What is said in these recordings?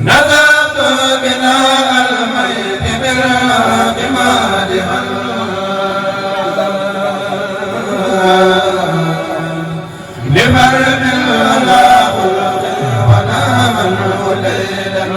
نذبت بناء الميت بمادحا لمرء على خلق ونام ليلا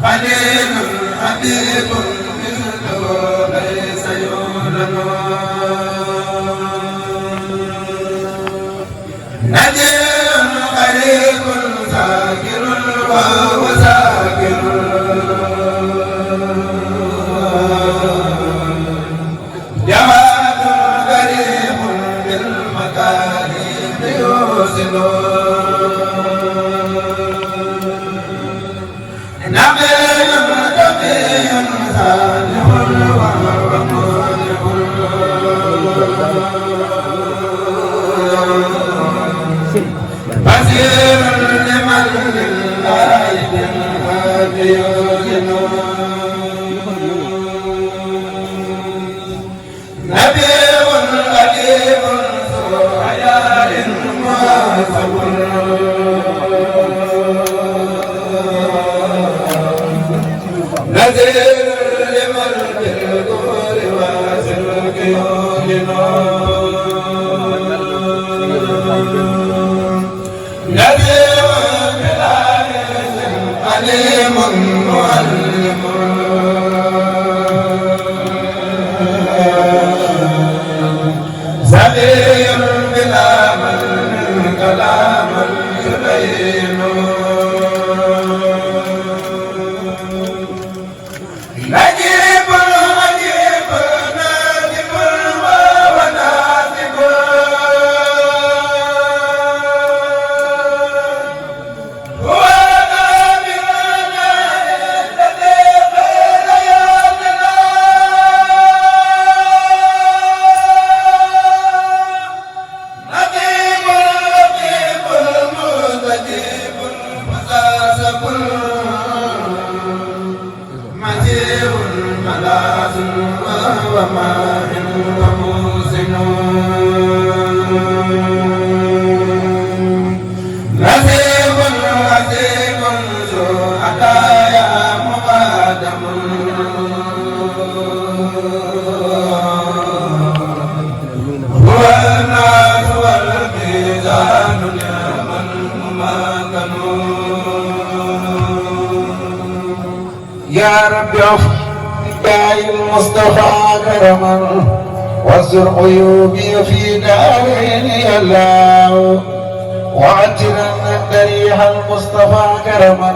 خليل حبيب مثله ليس يولد نجي قريب ذاكر وهو ذاكر جواد قريب بالمكارم يوصل بصير لمن لله بالهادي يوزن نبي قديم ذو حياء مهذب نذير لمن بالدور واسلك يوزن نذير بلاد عليم معلم زبير بلا من كلام يبين نجيب عجيب نادب ونادب ملاذ وماء وموسن نسيب عزيب ذو عطايا مقادم هو الناس والميزان نعم المماكن يا رب يا المصطفى كرما واستر عيوبي في دارين يا الله وعجلا ريح المصطفى كرما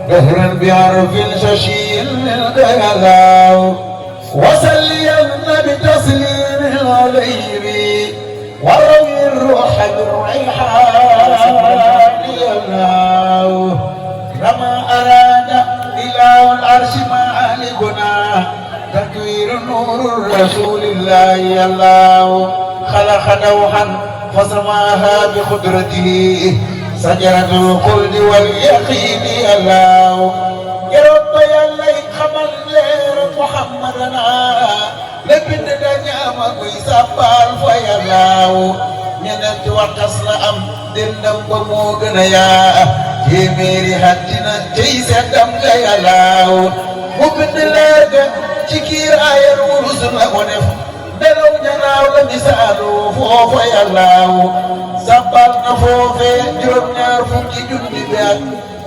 دهرا بعرف ششيل يا الله وسلين بتسليم الغليب وروي الروح بالريحان يا الله كما اراد إله العرش معالقنا تكوير نور رسول الله الله خلق نوحا فسماها بقدرته شجرة الخلد واليقين الله يا رب يا الله خمل لير محمدنا لبن دنيا ما ويسبال فيا الله ñenent waxtas la am dendam ba moo gën a yaa téeméeri àddina tey seddam nga yàllaaw mu bind leer ga ci kiir ayar wurus la ko def nelaw ñanaaw la misaalu foofa yàllaaw sabbal na foofee juróom-ñaar fukki junni beat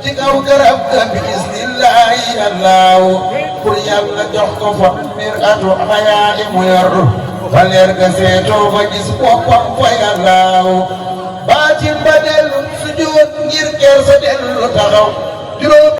ci kaw garab ga bi isnillahi yàllaaw pour yàlla jox ko fa mir atu xayaa mu yor fa leer ga seetoo fa gis boppam fa yàllaaw baatin ba dellu sujjóot ngir ker sa dellu taxaw juróom